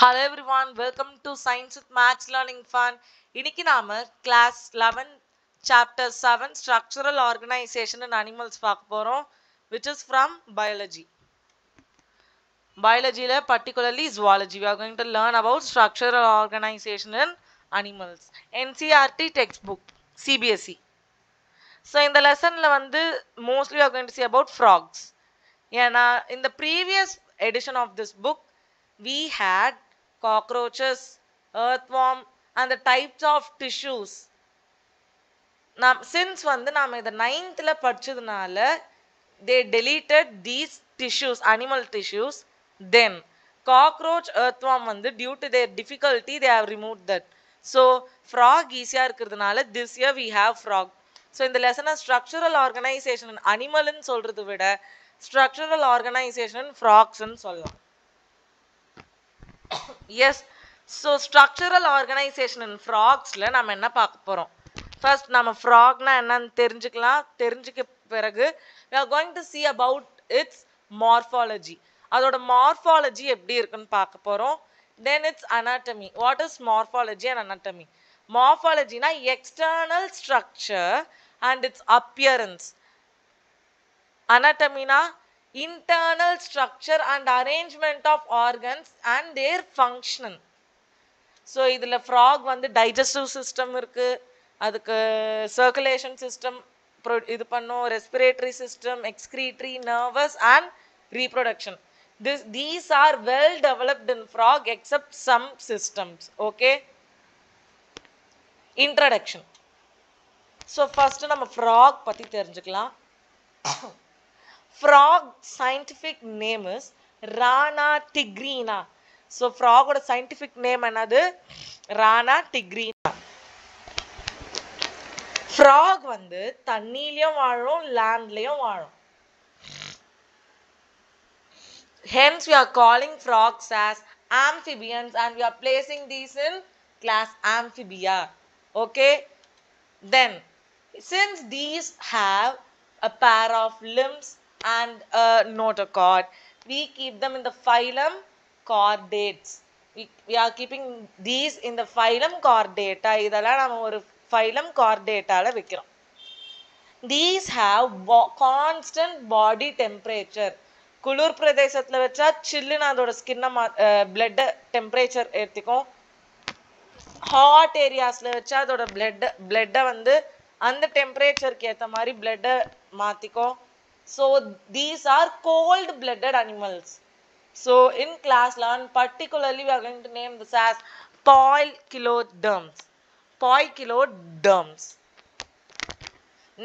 Hello everyone, welcome to Science with Max Learning Fun. இன்னைக்கு நாம class 11 chapter 7 structural organization in animals பார்க்க போறோம், which is from biology. Biology la particularly zoology. We are going to learn about structural organization in animals. NCERT textbook, CBSE. So in the lesson la வந்து mostly we are going to see about frogs. ஏன்னா in the previous edition of this book we had cockroaches, earthworm and the types of tissues. Since வந்து நாம இத 9th ல படிச்சதுனால they deleted these tissues, animal tissues. Then cockroach, earthworm வந்து due to their difficulty they have removed that. So frog ஈஸியா இருக்கிறதுனால this year we have frog. So இந்த lesson structural organization in animal ன்னு சொல்றது விட structural organization in frogs ன்னு சொல்லலாம். Yes, so structural organization in frogs ல நாம என்ன பார்க்க போறோம்? First நாம frog னா என்னன்னு தெரிஞ்சுக்க பிறகு we are going to see about its morphology. அதோட morphology எப்படி இருக்குன்னு பார்க்க போறோம். Then its anatomy. What is morphology and anatomy? Morphology னா external structure and its appearance. Anatomy na internal structure and arrangement of organs and their function. So idhula frog வந்து digestive system இருக்கு, அதுக்கு circulation system இது பண்ணும், respiratory system, excretory, nervous and reproduction. These are well developed in frog except some systems. Okay, introduction. So first நம்ம frog பத்தி தெரிஞ்சுக்கலாம். Frog scientific name is Rana tigrina. So frog oda scientific name என்னது? Rana tigrina. Frog வந்து தண்ணிலயும் வாழும், landலயும் வாழும். Hence we are calling frogs as amphibians and we are placing these in class amphibia. Okay? Then since these have a pair of limbs and a notochord, we keep them in the phylum Chordates. We are keeping these in the phylum Chordata. இதெல்லாம் நாம ஒரு phylum Chordata வைக்கிறோம். These have constant body temperature. குளிர் பிரதேசத்துல வச்சா சில்லுன்னு அதோட ஸ்கின்ன blood temperature ஏத்திக்கும். Hot areasல வச்சா அதோட blood வந்து அந்த டெம்பரேச்சருக்கு ஏத்த மாதிரி blood மாத்திக்கும். So these are cold blooded animals. So in class 11 particularly we are going to name this as poikiloderms. Poikiloderms.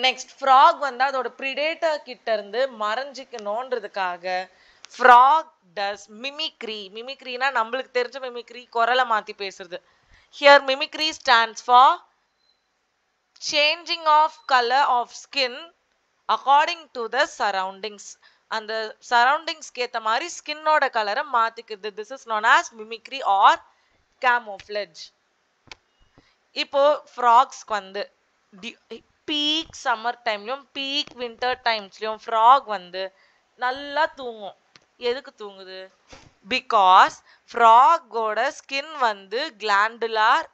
Next, frog வந்து அதோட predator கிட்ட இருந்து மறைஞ்சிக்கணும்ன்றதுக்காக frog does mimicry. Mimicry னா நம்மளுக்கு தெரிஞ்ச mimicry குரலை மாத்தி பேசுறது. Here mimicry stands for changing of color of skin according to the surroundings. அந்த சரௌண்டிங்ஸ்க்கு ஏற்ற மாதிரி ஸ்கின்னோட கலரை மாத்திக்குது. This is known as mimicry or camouflage. இப்போ ஃப்ராக்ஸ்க்கு வந்து பீக் சம்மர் டைம்லையும் பீக் வின்டர் டைம்ஸ்லையும் ஃப்ராக் வந்து நல்லா தூங்கும். எதுக்கு தூங்குது? பிகாஸ் ஃப்ராகோட ஸ்கின் வந்து glandular,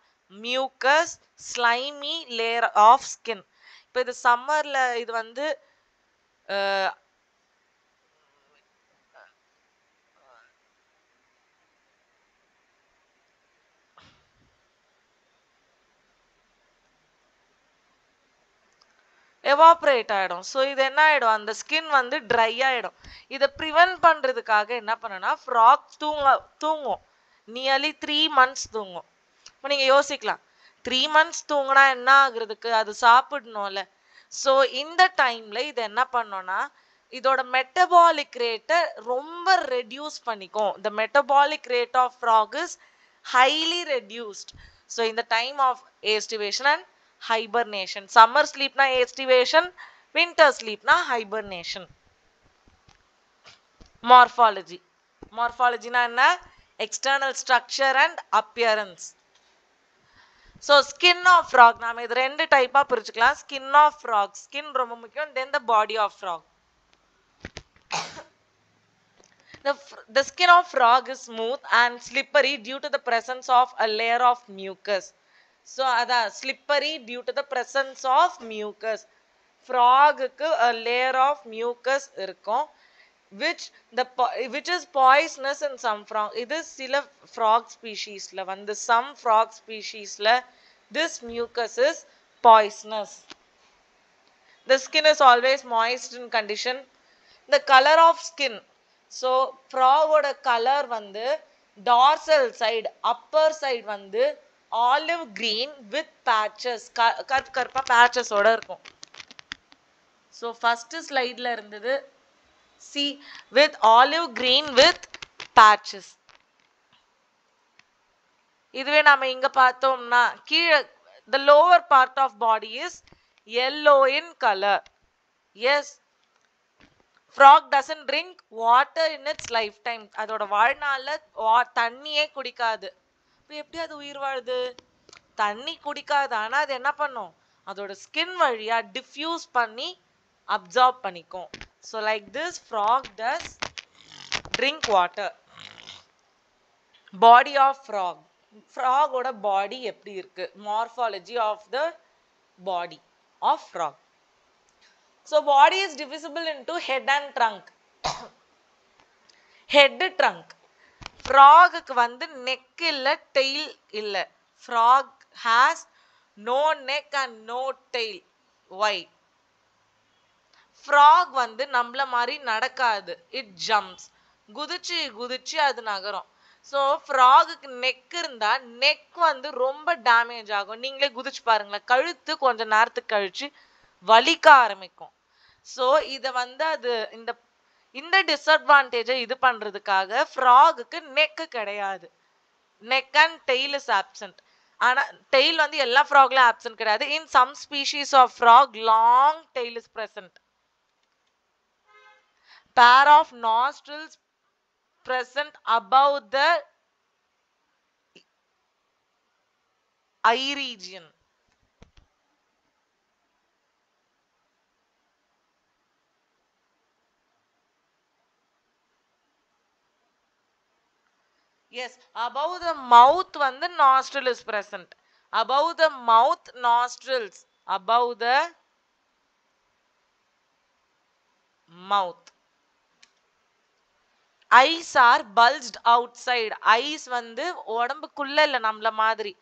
mucus, slimy layer of skin. இப்போ இது சம்மர்ல இது வந்து எவாப்ரேட் ஆகிடும். ஸோ இது என்ன ஆகிடும்? அந்த ஸ்கின் வந்து ட்ரை ஆகிடும். இதை ப்ரிவென்ட் பண்ணுறதுக்காக என்ன பண்ணுன்னா ஃப்ராக் தூங்கும். நியர்லி 3 months தூங்கும். இப்போ நீங்கள் யோசிக்கலாம், 3 months தூங்கினா என்ன ஆகுறதுக்கு? அது சாப்பிடணும்ல. ஸோ இந்த டைமில் இது என்ன பண்ணோன்னா இதோட மெட்டபாலிக் ரேட்டை ரொம்ப ரெடியூஸ் பண்ணிக்கும். The metabolic rate of frog is highly reduced. So இந்த time of aestivation and hibernation. Summer sleep na estivation, winter sleep na hibernation. Morphology. Morphology na enna? External structure and appearance. So skin of frog நாம இது ரெண்டு டைப்பா பிரிச்சுக்கலாம். Skin of frog, skin ரொம்ப முக்கியம். Then the body of frog. The skin of frog is smooth and slippery due to the presence of a layer of mucus. So அதான் slippery due to the presence of mucus. Frogக்கு a layer of mucus இருக்கும், which is poisonous in some frog. இது சில frog speciesல வந்து some frog speciesல this mucus is poisonous. The skin is always moist in condition. The color of skin. So frog oda color வந்து dorsal side, upper side வந்து olive green with patches, கருப்பா patches ஓட இருக்கும். So first slide ல இருந்தது see with olive green with patches. இதுவே நாம இங்க பார்த்தோம்னா கீழ the lower part of body is yellow in color. Yes, frog doesn't drink water in its lifetime. அதோட வாழ்நாள்ல தண்ணியே குடிக்காது. இப்போ எப்படி அது உயிர் வாழுது? தண்ணி குடிக்காது, ஆனா அது என்ன பண்ணும்? அதோட ஸ்கின் வழியா டிஃப்யூஸ் பண்ணி அப்சார்ப் பண்ணிக்கும். So like this frog does drink water. Body of frog. Frog ஓட body எப்படி இருக்கு? Morphology of the body of frog. So body is divisible into head and trunk. Head, trunk. Frog க்கு வந்து neck இல்ல, tail இல்ல. Frog has no neck and no tail. Why? Frog வந்து நம்மள மாதிரி நடக்காது. It jumps. குதிச்சு குதிச்சு அது நகரும். So frog க்கு neck இருந்தா neck வந்து ரொம்ப டேமேஜ் ஆகும். நீங்களே குதிச்சு பாருங்களேன், கழுத்து கொஞ்ச நேரத்துக்கு கழிச்சு வலிக்க ஆரம்பிக்கும். So இத வந்து அது இந்த டிஸ்அட்வான்டேஜை இது பண்றதுக்காக ஃப்ராகுக்கு நெக் கிடையாது. Neck and tail is absent. ஆனா டெய்ல் வந்து எல்லா ஃப்ராக்ல ஆப்சென்ட் கிடையாது. In some species of frog long tail is present. Pair of nostrils present above the eye region. Yes, above the mouth வந்து nostril is present. Above the mouth nostrils. Above the mouth. Eyes are bulged outside. Eyes வந்து உடம்புக்குள்ள இல்ல நம்மள மாதிரி,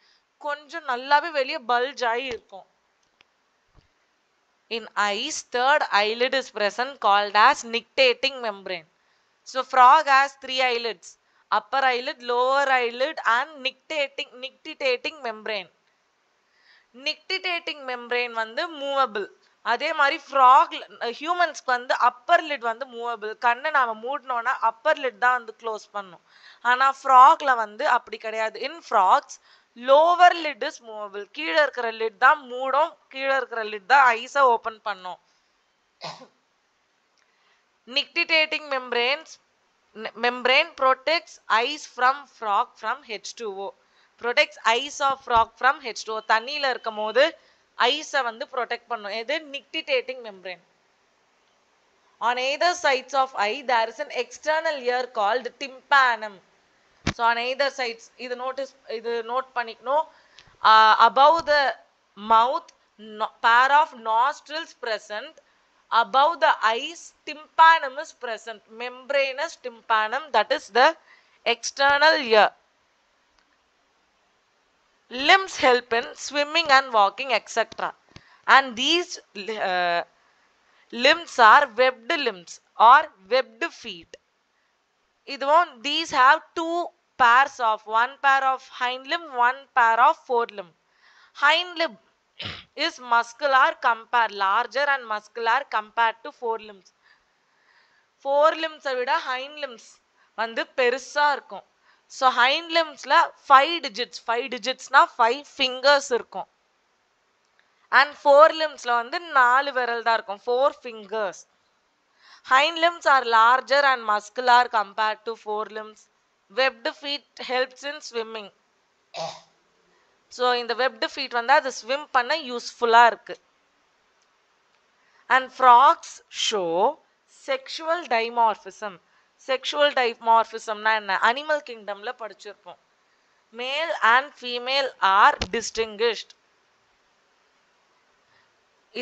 கொஞ்சம் நல்லாவே வெளியே bulge ஆகி இருக்கும். In eyes, third eyelid is present called as nictitating membrane. So frog has 3 eyelids. Upper eyelid, lower eyelid and nictitating membrane. Nictitating membrane வந்து மூவபிள். அதே மாதிரி ஃப்ராக் ஹியூமன்ஸ்க்கு வந்து அப்பர் லிட் வந்து மூவபிள். கண்ணை நாம மூடணும்னா அப்பர் லிட் தான் வந்து க்ளோஸ் பண்ணும். ஆனா ஃப்ராக்ல வந்து அப்படி கிடையாது. In frogs lower lid is movable. கீழே இருக்கிற லிட் தான் மூடும், கீழே இருக்கிற லிட் தான் ஐஸை ஓபன் பண்ணும். Nictitating membrane protects eyes from frog from H2O. Protects eyes of frog from H2O. தண்ணியில இருக்கும் போது ஐஸை வந்து ப்ரொடெக்ட் பண்ணும். எது? nictitating membrane. On either sides of eye there is an external ear called tympanum. So on either sides, இது note பண்ணிக்கணும். Above the mouth, pair of nostrils present. Above the eyes, tympanum is present. Membranous tympanum, that is the external ear. Limbs help in swimming and walking, etc. And these limbs are webbed limbs or webbed feet. These have 2 pairs of, 1 pair of hind limb, 1 pair of forelimb. Hind limb is muscular larger and muscular compared to forelimbs. Forelimbs விட hind limbs வந்து பெருசா இருக்கும். So hind limbsல 5 digits னா 5 fingers இருக்கும். And forelimbsல வந்து 4 விரல் தான் இருக்கும், 4 fingers. Hind limbs are larger and muscular compared to forelimbs. Webbed feet helps in swimming. So இந்த webbed feet வந்து அது swim பண்ண யூஸ்ஃபுல்லா இருக்கு. And frogs show sexual dimorphism. Sexual dimorphismனா என்ன? Animal kingdomல படிச்சிருப்போம். Male and female are distinguished.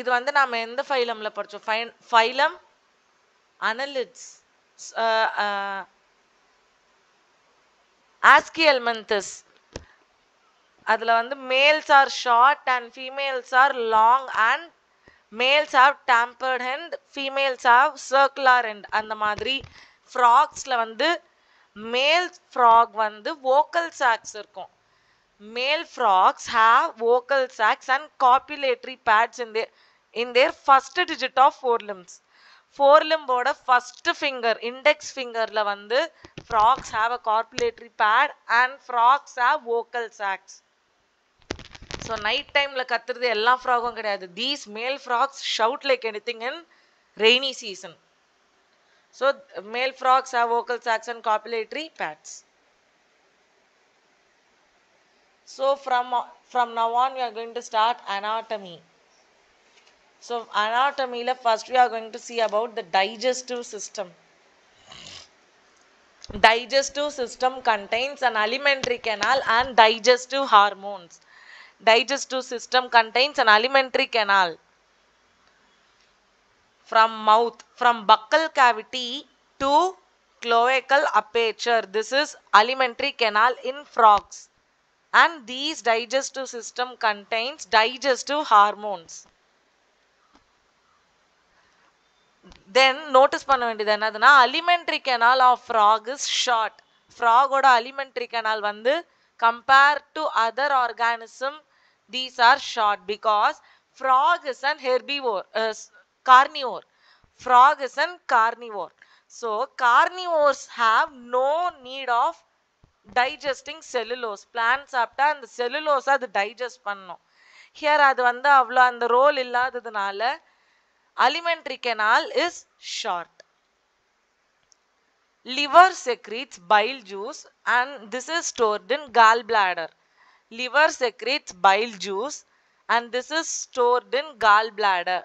இது வந்து நாம எந்த ஃபைலம்ல படிச்சோம்? Phylum Annelids. Aschelminthes. அதுல வந்து males are short and females are long and males have tapered end, females have circular end. அந்த மாதிரி frogsல வந்து male frog வந்து vocal sacs இருக்கும். Male frogs have vocal sacs and copulatory pads in their first digit of forelimbs. Forelimb ஓட first finger, index fingerல வந்து frogs have a copulatory pad and frogs have vocal sacs. So night time la கத்துறது எல்லா ஃப்ராகும் கிடையாது. These male frogs shout like anything in rainy season. So male frogs have vocal sacs and copulatory pads. So from now on we are going to start anatomy. So anatomy la first we are going to see about the digestive system. Digestive system contains an alimentary canal and digestive hormones. Digestive system contains an alimentary canal from mouth, from buccal cavity to cloacal aperture. This is alimentary canal in frogs. And these digestive system contains digestive hormones. Then notice பண்ண வேண்டியது என்னதுன்னா alimentary canal of frog is short. Frog ஓட alimentary canal வந்து compared to other organism, these are short because frog is an herbivore, carnivore. Frog is an carnivore. So carnivores have no need of digesting cellulose. Plants சாப்பிட்டா அந்த cellulose அது digest பண்ணும். Here அது வந்து அவ்வளோ அந்த role இல்லாததுனால alimentary canal is short. Liver secretes bile juice and this is stored in gallbladder. Liver secretes bile juice and this is stored in gallbladder.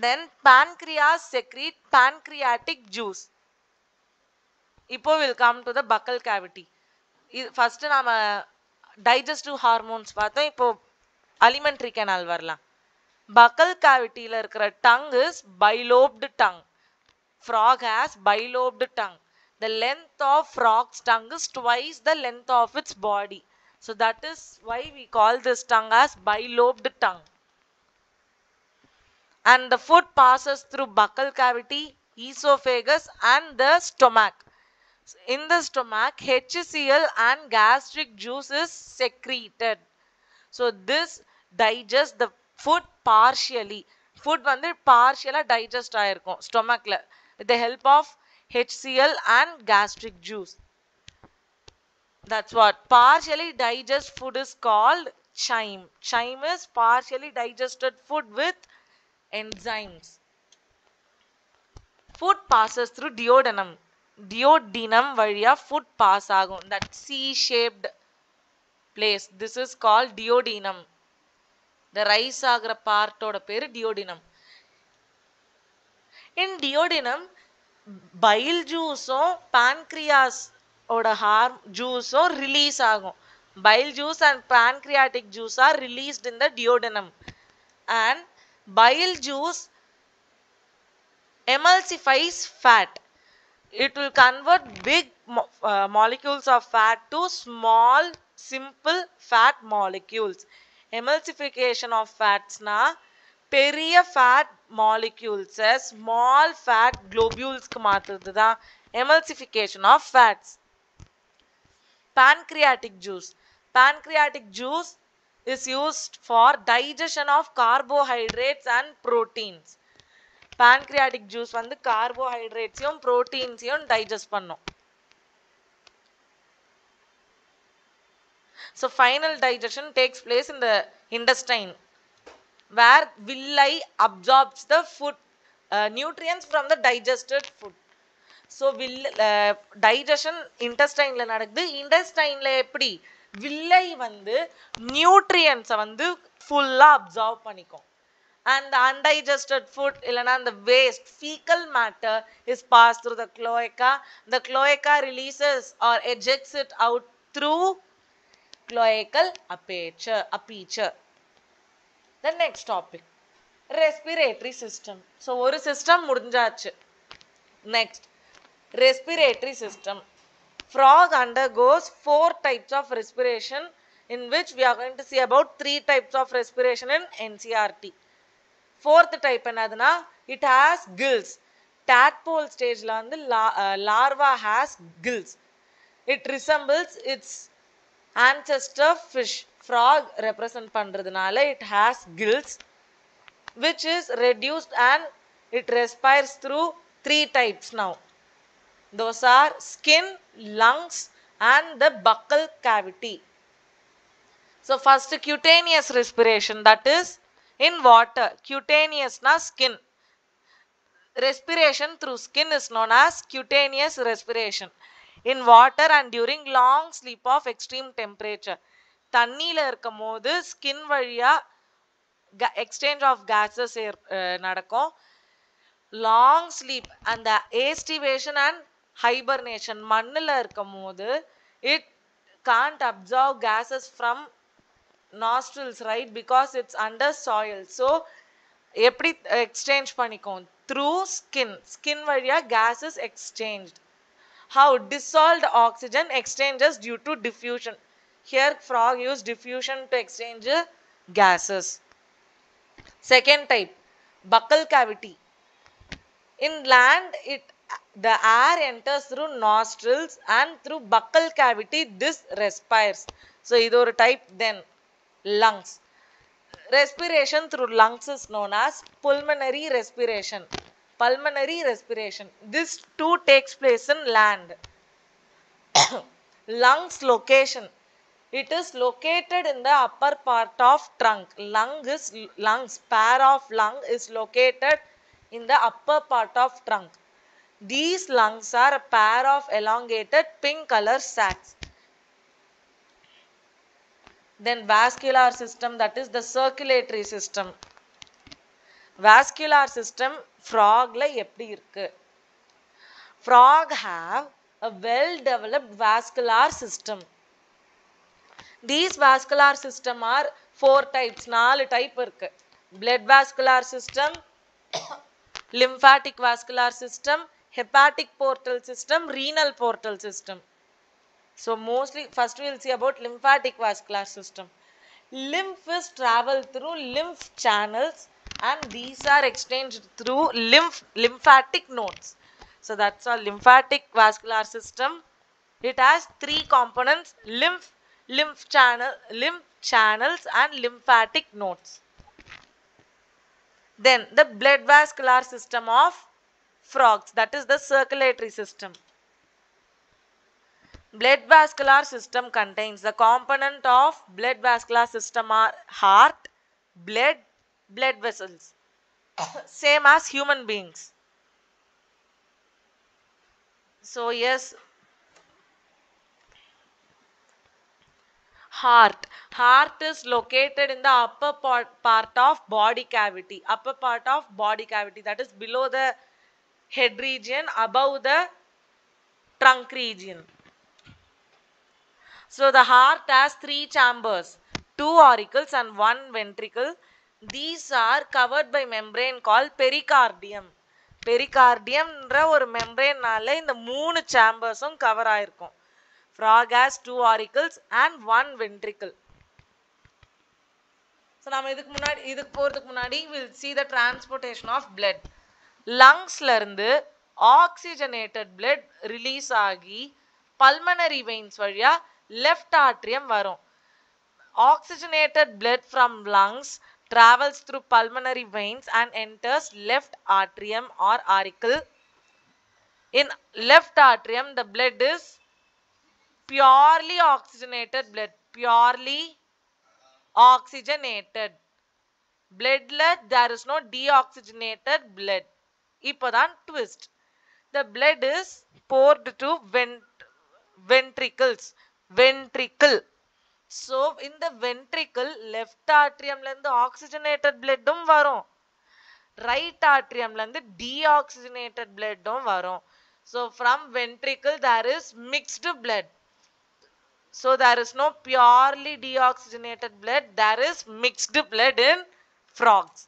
Then pancreas secretes pancreatic juice. இப்போ will come to the buccal cavity. First நாம digestive hormones பார்த்தோம். இப்போ alimentary canal வரலாம். Buccal cavity la இருக்கிற tongue is bilobed tongue. Frog has bilobed tongue. The length of frog's tongue is twice the length of its body. So that is why we call this tongue as bilobed tongue. And the food passes through buccal cavity, esophagus and the stomach. In the stomach, HCl and gastric juice is secreted. So this digests the food partially. Food வந்து partially digest ஆயிருக்கும் stomachல with the help of HCl and gastric juice. That's what partially digest food is called chyme. Chyme is partially digested food with enzymes. Food passes through duodenum. Duodenum வழியா food pass ஆகும். That C-shaped place. This is called duodenum. The rise ஆகிற பார்ட்டோட பேரு duodenum. In duodenum, bile juiceம் pancreas ஓட juiceம் release ஆகும். Bile juice and pancreatic juice are released in the duodenum. And bile juice emulsifies fat. It will convert big molecules of fat to small simple fat molecules. Emulsification of fats na பெரிய fat molecules small fat globules க்கு மாத்துறது தான் emulsification of fats. Pancreatic juice. Pancreatic juice is used for digestion of carbohydrates and proteins. Pancreatic juice வந்து carbohydrates-யும் proteins-யும் digest பண்ணும். So final digestion takes place in the intestine where villi absorbs the food nutrients from the digested food. So digestion intestine la நடக்குது. intestine la எப்படி villi வந்து nutrients வந்து full absorb பண்ணிக்கும். and the undigested food illana the waste fecal matter is passed through the cloaca. The cloaca releases or ejects it out through cloacal aperture. The next topic, respiratory system. So ஒரு system முடிஞ்சாச்சு. Next, respiratory system. Frog undergoes 4 types of respiration, in which we are going to see about 3 types of respiration in NCERT. Fourth type என்னதுனா, it has gills. Tadpole stageல வந்து larva has gills. It resembles its ancestor fish. Frog represent பண்றதுனால it has gills, which is reduced and it respires through 3 types now. Those are skin, lungs and the buccal cavity. So first, cutaneous respiration, that is in water. Cutaneous na skin. Respiration through skin is known as cutaneous respiration. In water and during long sleep of extreme temperature. தண்ணியில இருக்கும் போது skin வழியா exchange of gases நடக்கும். Long sleep அந்த aestivation and hibernation மண்ணில் இருக்கும் போது it can't absorb gases from nostrils, right? Because it's under soil. So எப்படி எக்ஸ்சேஞ்ச் பண்ணிக்கும்? Through skin. Skin வழியா gas is exchanged. How? Dissolved oxygen exchanges due to diffusion. Here frog use diffusion to exchange gases. Second type, buccal cavity. In land, the air enters through nostrils and through buccal cavity this respires. So இது ஒரு type. Then lungs. Respiration through lungs is known as pulmonary respiration. Pulmonary respiration. This too takes place in land. Lungs location. It is located in the upper part of trunk. Lungs, pair of lung is located in the upper part of trunk. These lungs are a pair of elongated pink color sacs. Then vascular system, that is the circulatory system. Vascular system frog la eppadi irukku? Frog have a well developed vascular system. These vascular system are 4 types. 4 type irukku. Blood vascular system, lymphatic vascular system, hepatic portal system, renal portal system. So mostly first we will see about lymphatic vascular system. Lymph is travel through lymph channels and these are exchanged through lymphatic nodes. So that's all lymphatic vascular system. It has 3 components: lymph channels and lymphatic nodes. Then the blood vascular system of frogs, that is the circulatory system. Blood vascular system contains the component of blood vascular system are heart, blood vessels. Same as human beings. So yes, heart is located in the upper part of body cavity. Upper part of body cavity, that is below the head region, above the trunk region. So the heart has 3 chambers, 2 auricles and 1 ventricle. These are covered by membrane called pericardium. Pericardium என்ற ஒரு membrane நால இந்த 3 chambers cover ஆயிருக்கும். Frog has 2 auricles and 1 ventricle. So நாம இதுக்கு போறதுக்கு முன்னாடி we'll see the transportation of blood. Lungsல இருந்து oxygenated blood release ஆகி pulmonary veins வழியா left atrium varum. Oxygenated blood from lungs travels through pulmonary veins and enters left atrium or auricle. In left atrium, the blood is purely oxygenated blood. Purely oxygenated. Bloodlet, there is no deoxygenated blood. Ipadan twist. The blood is poured to ventricle. So in the ventricle, left atrium la irundhu oxygenated blood varum. Right ஆட்ரியம்ல இருந்து deoxygenated பிளட்டும் வரும். So from ventricle there is mixed blood. So there is no purely deoxygenated blood, there is mixed blood in frogs.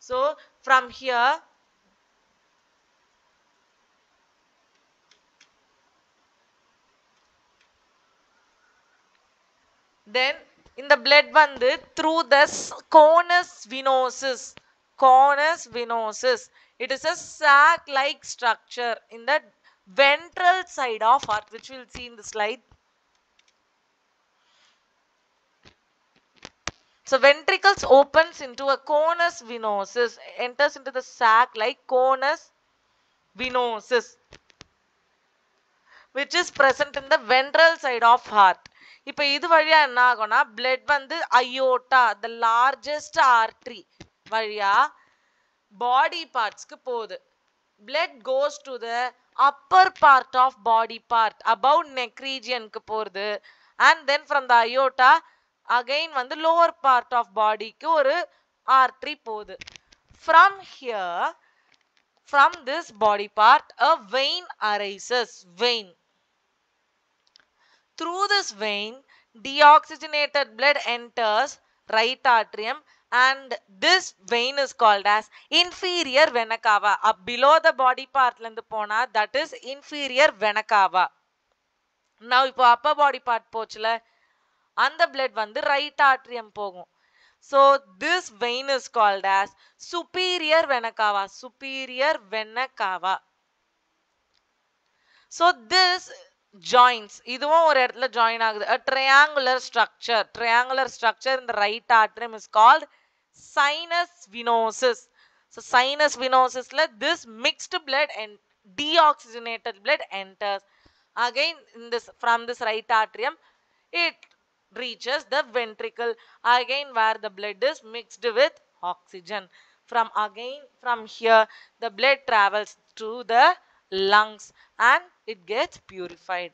So from here then in the blood vandu through the conus venosus. Conus venosus, it is a sac like structure in the ventral side of heart, which we'll see in the slide. So ventricles opens into a conus venosus, enters into the sac like conus venosus, which is present in the ventral side of heart. இப்போ இது வழியா என்ன ஆகும்னா blood வந்து aorta, the largest artery வழியா body parts க்கு போகுது. Blood goes to the upper part of body part, above neck region க்கு போகுது. And then from the aorta again வந்து lower part of body க்கு ஒரு artery போகுது. From here, from this body part, a vein arises. Vein. Through this vein, deoxygenated blood enters right atrium, and this vein is called as inferior vena cava. Up below the body part lendu pona, that is inferior vena cava. Now ipo upper body part pochla, and the blood vandu right atrium pogum. So this vein is called as superior vena cava. Superior vena cava. So this joins, இதுவும் ஒரு இடத்துல join ஆகுது. A triangular structure. Triangular structure in the right atrium is called sinus venosus. So sinus venosus la this mixed blood and deoxygenated blood enters. Again in this, from this right atrium, it reaches the ventricle, again where the blood is mixed with oxygen. From here the blood travels to the lungs and it gets purified.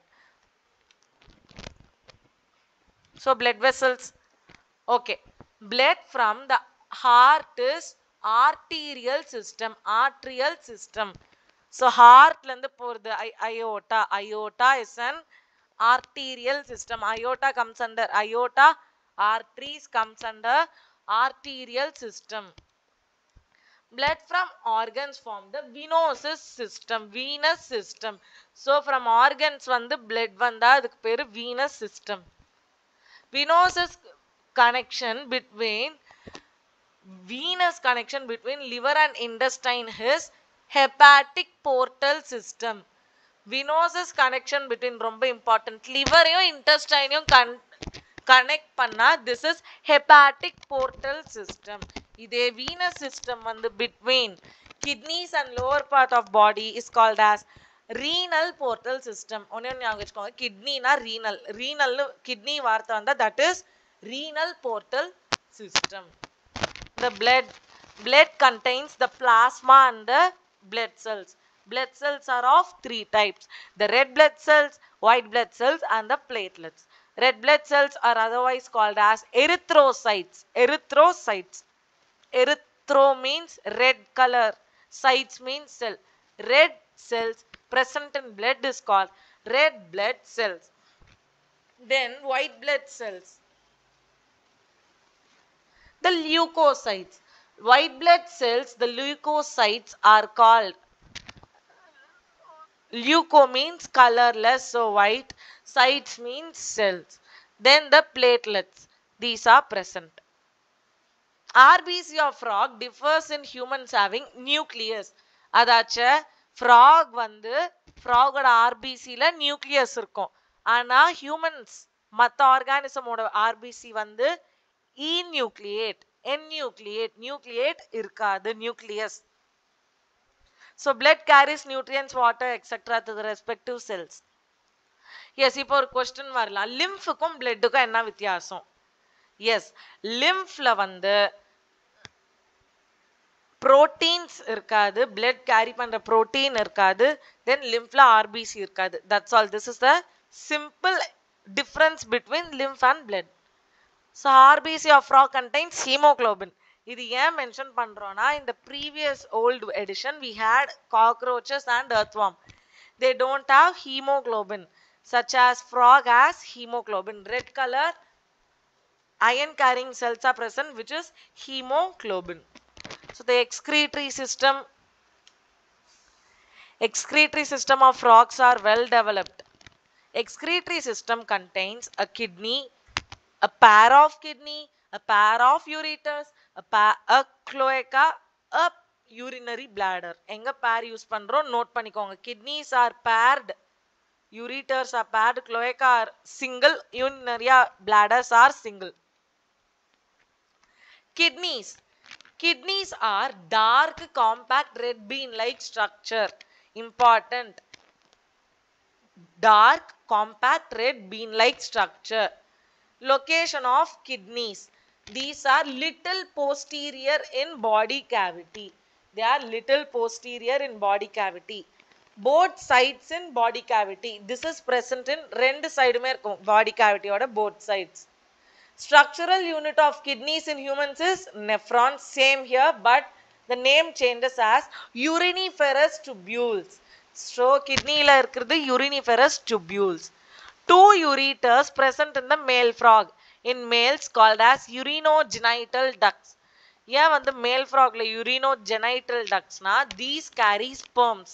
So blood vessels, okay, blood from the heart is arterial system. Arterial system. So heart lendu porudhu aorta. Aorta is an arterial system. Aorta comes under aorta. Arteries comes under arterial system. Blood from organs form the venous system. Venous system. So from organs vandu blood vanda adukku peru venous system. Venous connection between liver and intestine is hepatic portal system. Venous connection between romba important, liver and intestine connect panna, this is hepatic portal system. இதே venous system வந்து between kidneys and lower part of body is called as renal portal system. ஒண்ணே ஞாபகம் வச்சுக்கோங்க, kidney na renal, renal kidney வார்த்தை வந்தா that is renal portal system. The blood contains the plasma and the blood cells. Blood cells are of three types: the red blood cells, white blood cells and the platelets. Red blood cells are otherwise called as erythrocytes. Erythrocytes. Erythro means red color, cytes means cell. Red cells present in blood is called red blood cells. Then white blood cells, the leukocytes. White blood cells, the leukocytes are called, leuco means colorless, so white, cytes means cells. Then the platelets, these are present. RBC of frog differs in humans having nucleus. அதாச்சு frog வந்து frog ஓட RBC ல nucleus இருக்கும். ஆனா humans மத்த organism ஓட RBC வந்து enucleate, enucleate, nucleate இருக்காது, nucleus. So blood carries nutrients, water, etc. to the respective cells. Yes, இப்போ ஒரு question வரலாம், லிம்ஃபுக்கும் பிளட்டுக்கும் என்ன வித்தியாசம்? Yes, லிம்ஃப்ல வந்து proteins இருக்காது, blood carry பண்ற protein இருக்காது, then lymphல RBC இருக்காது. That's all. This is the simple difference between lymph and blood. So RBC of frog contains hemoglobin. இது ஏன் மென்ஷன் பண்றோம்னா in the previous old edition we had cockroaches and earthworm. They don't have hemoglobin, such as frog has hemoglobin. Red color iron carrying cells are present, which is hemoglobin. So the excretory system of frogs are well developed. Excretory system contains a kidney, a pair of kidney, a pair of ureters, a cloaca, a urinary bladder. எங்க pair use பண்றோம் note பண்ணிக்கோங்க. Kidneys are paired, ureters are paired, cloaca are single, urinary bladders are single. Kidneys. Kidneys are dark, compact, red bean-like structure. Important. Dark, compact, red bean-like structure. Location of kidneys. These are little posterior in body cavity. They are little posterior in body cavity. Both sides in body cavity. This is present in ரெண்டு சைடுமே இருக்கும் body cavity ஓட both sides. Structural unit of kidneys in humans is nephron. Same here, but the name changes as uriniferous tubules. So kidney la irukkiradhu uriniferous tubules. Two ureters present in the male frog. In males called as urinogenital ducts. Yeah, when the male frog la urinogenital ducts na, these carry sperms.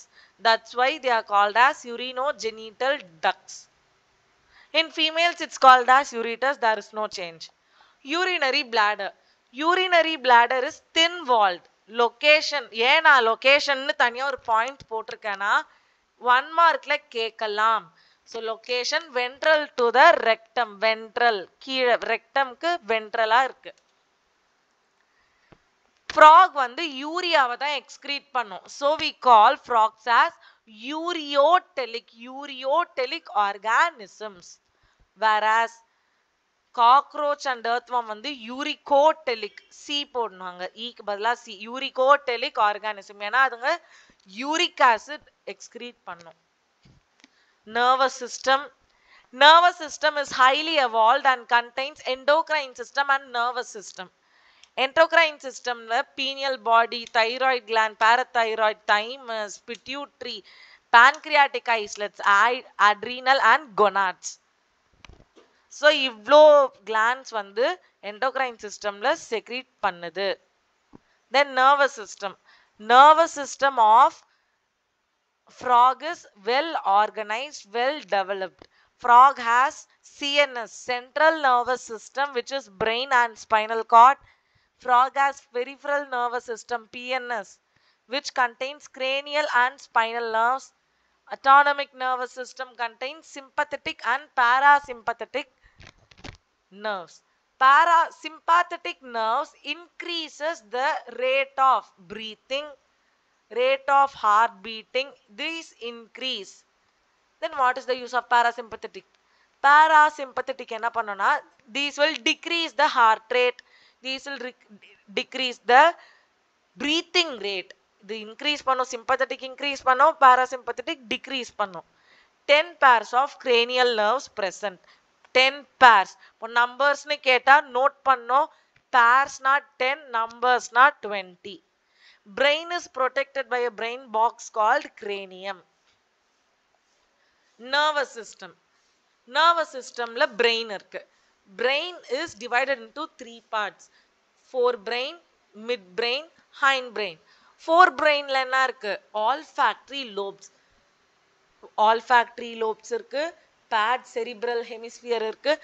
That's why they are called as urinogenital ducts. In females it's called as ureters. There is no change. Urinary bladder. Urinary bladder is thin walled. Location. ஏனா location னு தனியா ஒரு point போட்டிருக்கேனா 1 மார்க்ல கேட்கலாம். So location ventral to the rectum. Ventral. கீழ rectumக்கு ventralா இருக்கு. Frog வந்து யூரியாவை தான் excrete பண்ணும். So we call frogs as ureotelic organisms. Whereas cockroach and earthworm வந்து uricotelic. C போடுவாங்க. ஈக்கு பதிலா C. uricotelic organism. ஏன்னா அதுங்க uric acid எக்ஸ்கிரீட் பண்ணும். Nervous system. Nervous system is highly evolved and contains endocrine system and nervous system. Endocrine system la pineal body, thyroid gland, parathyroid, thymus, pituitary, pancreatic islets, adrenal and gonads. So இவ்ளோ glands வந்து endocrine system la secrete பண்ணுது. Then nervous system. Nervous system of frog is well organized, well developed. Frog has CNS, central nervous system, which is brain and spinal cord. Frog has peripheral nervous system, PNS, which contains cranial and spinal nerves. Autonomic nervous system contains sympathetic and parasympathetic nerves. Parasympathetic nerves increases the rate of breathing, rate of heart beating. These increase. Then what is the use of parasympathetic? Parasympathetic enna pannona, these will decrease the heart rate. These will decrease the breathing rate. The increase panno, sympathetic increase panno, parasympathetic decrease panno. 10 pairs of cranial nerves present. 10 pairs. இப்போ numbers னு கேட்டா note பண்ணோம். Pairs not 10, numbers not 20. Brain is protected by a brain box called cranium. Nervous system. Nervous system la brain irukku. Brain is divided into 3 parts. Forebrain, midbrain, hindbrain. Forebrain la enna irukku? Olfactory lobes. Olfactory lobes irukku. Paired cerebral hemisphere irukku.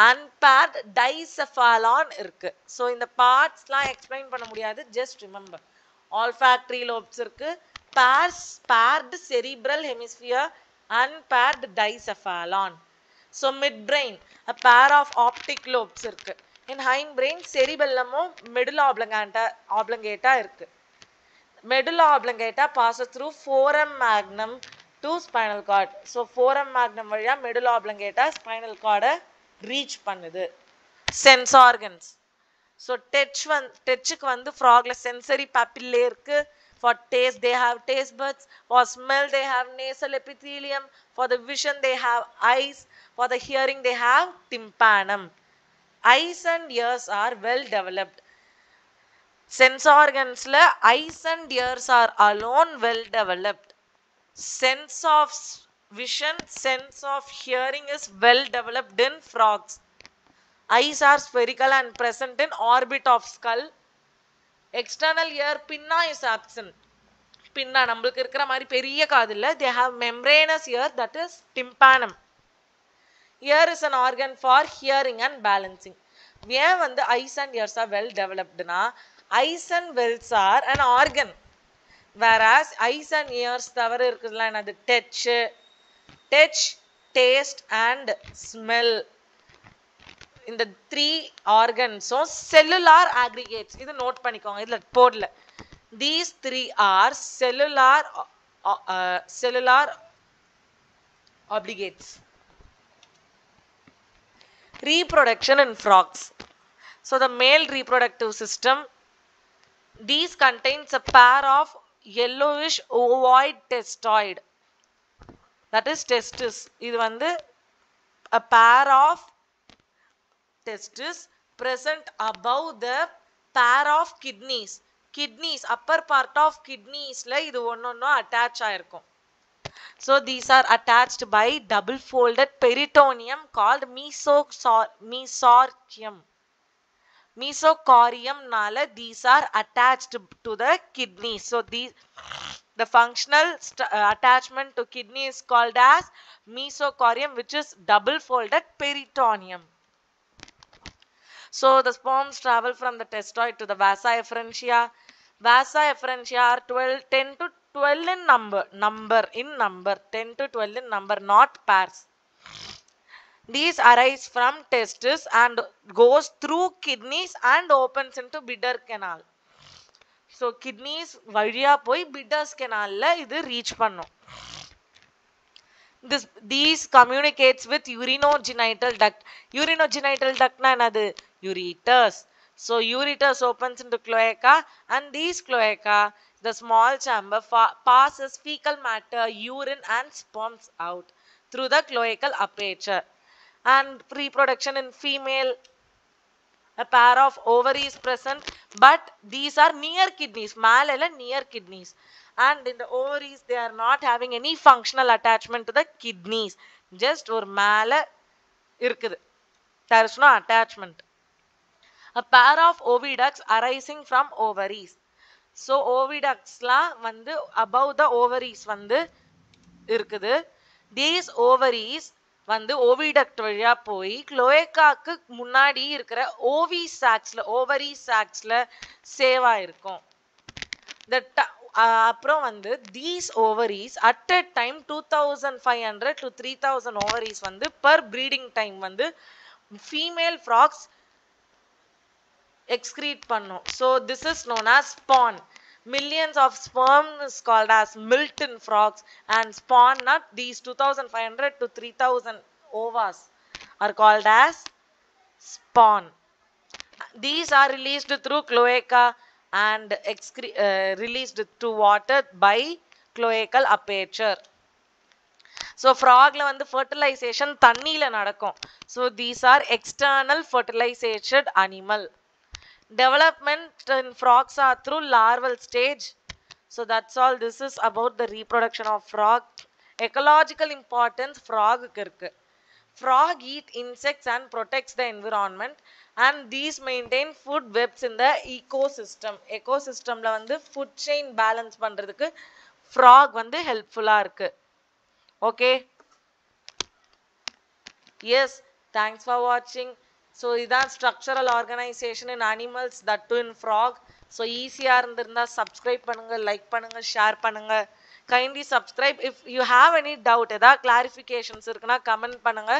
Unpaired dicephalon irukku. So இந்த parts la explain பண்ண முடியாது. Just remember. Olfactory lobes irukku. Paired cerebral hemisphere. Unpaired dicephalon. So midbrain, a pair of optic lobes irukku. In hindbrain, cerebellum medulla oblongata irukku. Medulla oblongata passes through foramen magnum to spinal cord. So foramen magnum valiya medulla oblongata spinal cord reach பண்ணுது. Sense organs. So touchக்கு வந்து frogல sensory papillae இருக்கு. For taste they have taste buds. For smell they have nasal epithelium. For the vision they have eyes. For the hearing they have tympanum. Eyes and ears are well developed. Sense organs la eyes and ears are alone well developed. Sense of vision, sense of hearing is well developed in frogs. Eyes are spherical and present in orbit of skull. External ear pinna is absent. Pinna நம்மளுக்கு இருக்கிற மாதிரி பெரிய காது இல்ல. They have membranous ear, that is tympanum. Ear is an organ for hearing and balancing. ஏன் வந்து eyes and ears are well developed na, eyes and ears are an organ, whereas eyes and ears தவிர இருக்குதுல என்னது touch, taste and smell. இந்த 3 organs cellular aggregates. இது note பண்ணிக்கோங்க, இதுல போடல. These 3 are cellular obligates. Reproduction in frogs. So the male reproductive system, these contains a pair of yellowish ovoid testoid, that is testis. இது வந்து a pair of testis present above the pair of kidneys. Kidneys, upper part of kidneys la இது ஒன்னொன்னு attach ஆயிருக்கும். So these are attached by double folded peritoneum called mesochorium. Mesochorium nala these are attached to the kidneys. So the functional attachment to kidney is called as mesochorium, which is double folded peritoneum. So the sperms travel from the testoid to the vasa efferentia. Vasa efferentia are 10 to 12 in number, 10 to 12 in number, not pairs. These arise from testis and goes through kidneys and opens into bidder canal. So kidneys valiya poi bidders canal la idu reach pannum. These communicates with urinogenital duct. Urinogenital duct na enadhu? Ureters. So ureters opens into cloaca, and these cloaca, the small chamber, passes fecal matter, urine and sperms out through the cloacal aperture. And reproduction in female, a pair of ovaries present, but these are near kidneys, malala near kidneys, and in the ovaries they are not having any functional attachment to the kidneys, just or mala irukkudu, there is no attachment. A pair of oviducts arising from ovaries. So oviducts la vandu above the ovaries vandu irukkudu. These ovaries வந்து oviduct வழியா போய் குளோயக்காக்கு முன்னாடி இருக்கிற ovary சாக்ஸ்ல save ஆயிருக்கும். அப்புறம் வந்து these ovaries at a time 2500 to 3000 ovaries வந்து per breeding time வந்து female frogs excrete பண்ணும். So this is known as spawn. Millions of sperm is called as milt in frogs, and spawn not these 2500 to 3000 ovas are called as spawn. These are released through cloaca and released to water by cloacal aperture. So frog la vandu fertilization தண்ணில நடக்கும். So these are external fertilization animal. Development in frogs are through larval stage. So that's all. This is about the reproduction of frog. Ecological importance frog irukku. Frog eat insects and protects the environment, and these maintain food webs in the ecosystem. Ecosystem la vandu food chain balance பண்றதுக்கு frog vandu helpful ah irukku. Okay, yes, thanks for watching. So idan structural organization in animals, that too in frog. So easier irundha subscribe pannunga, like pannunga, share pannunga. Kindly subscribe. If you have any doubt, edha clarifications irukna comment pannunga.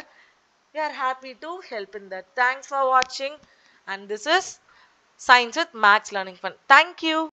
We are happy to help in that. Thanks for watching, and this is Science with Max Learning Fun. Thank you.